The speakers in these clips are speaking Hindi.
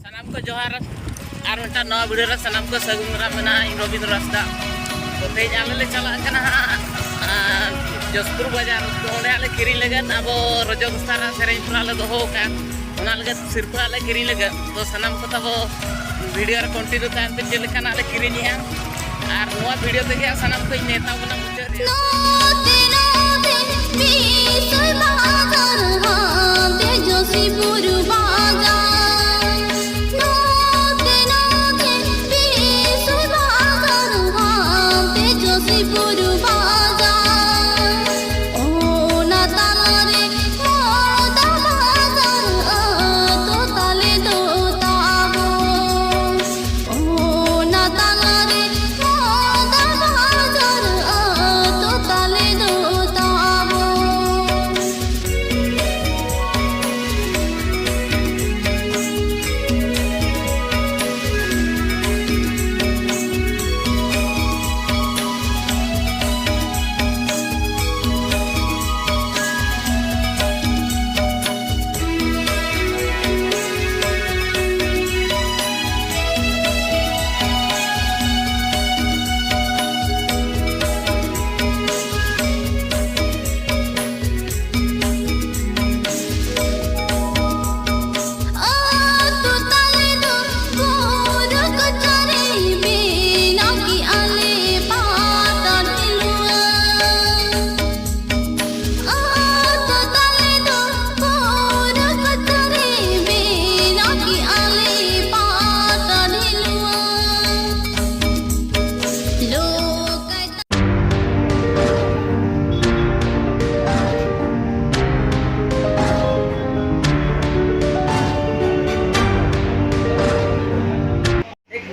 सनाम को जोहार और मिटा नवा वीडियो रे सनाम को सगुन रा मेना इन रविंद्र रास्ता तो तेज आले ले चला कना जसपुर बाजार तो ओडे आले किरी लगन अब रजो दस्तारा सेरेन पुरा ले दोहो का ओना लगे सिरपा आले किरी लगे तो सनाम को तब वीडियो रे कंटिन्यू टाइम पे जे लेखा आले किरी निया और नवा वीडियो देखे सनाम को नेता बना मुझे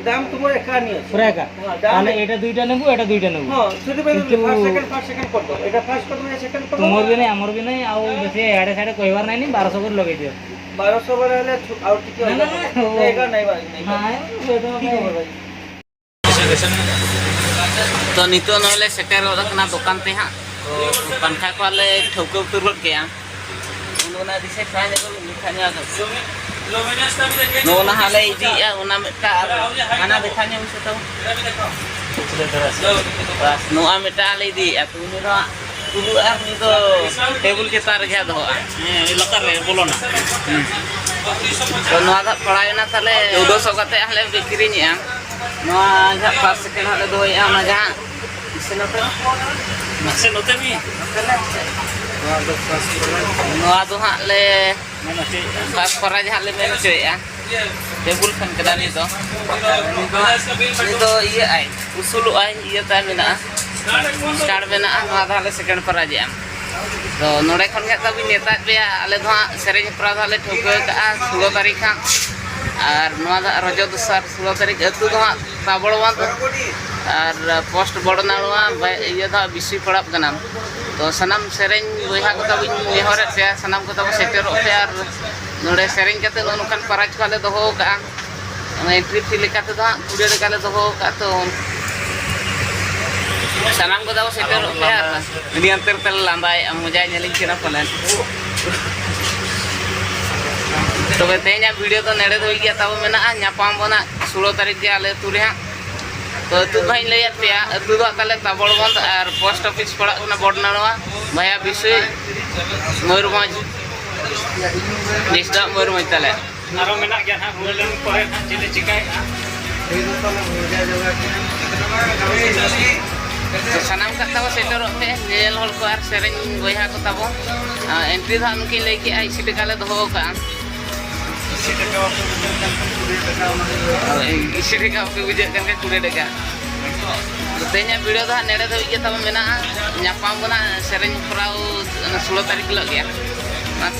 দাম তোমার একানি আছে পুরা একা তাহলে এটা দুইটা নেব এটা দুইটা নেব হ্যাঁ শুধু ফার্স্ট সেকেন্ড করব এটা ফার্স্ট করব না সেকেন্ড করব তোমার भी नहीं हमर भी नहीं आउ बेसी एडे साइड कहिबार नहीं 1200 कर लगे दियो 1200 बर हले आउट टिके एगा नहीं भाई नहीं हां वो तो ठीक है भाई तो नितो नले सेटर रखना दुकान ते हां तो पंखा को वाले ठोके उतर के हां उन्होंने दिसे खाने को लिखाने का नोना हाले इजी या उना मेटा mana देखने उसे तो बस नोआ मेटा हाले दी अतु नि रो तुलु आर नि तो टेबल के तार गया दो लकार रे बोलो ना तो नोआ दा पढ़ाई ना थाले 1400 कते हाले बिक्री नि नोआ जा 5 सेकंड हाले दो या ना जा इसे नोते मी नोआ दो हाले पास करा जहाँ ले मैंने चोया टेबल फैन कदा नी तो ये आई उसूल आई ये ता मेना स्टार्ट मेना नोआ धाले सेकंड पर आ जाम तो नोडे खन के तब नेता पे आले दो सेरेज प्राध आले ठोके का 16 तारीख और नोआ दा रजो दसार 16 तारीख अतु दो ताबड़वा और पोस्ट बड़नावा ये दा बिसी पड़ाब कना तो सनाम सेरेन बहा को तब नेहर पे सनाम को तब सेटर पे और नोडे सेरेन कते नोनकान पराज काले दोहो का एंट्री फी लेकाते दा कुड़े लेकाले दोहो का तो सनाम को तब सेटर पे दुनिया अंतर तल लांदाय मजा नेलिंग केना पलन तो बेते냐 वीडियो तो नेड़े दो गया तब मेना न्यापाम बना 16 तारीख के आले तुरे तो तू भाई लैया पे तू दो ताले ताबड़बंद और पोस्ट ऑफिस पड़ा ना बड़नावा भया विषय मयूरभंज निष्ठा मयूरभंज ताले आरो मेना गया ना होलन परे जिले चिकाय तो सनाम का तब सेटर पे नेल हल को आर सेरेन बहा को तब एंट्री धा उनकी लेके आई सीट काले दो का इसी का पे बुझे kan ke kude dega betenya video dah nede do iya tama mena nyapam bana sereng prau 16 tarik lagi ya mas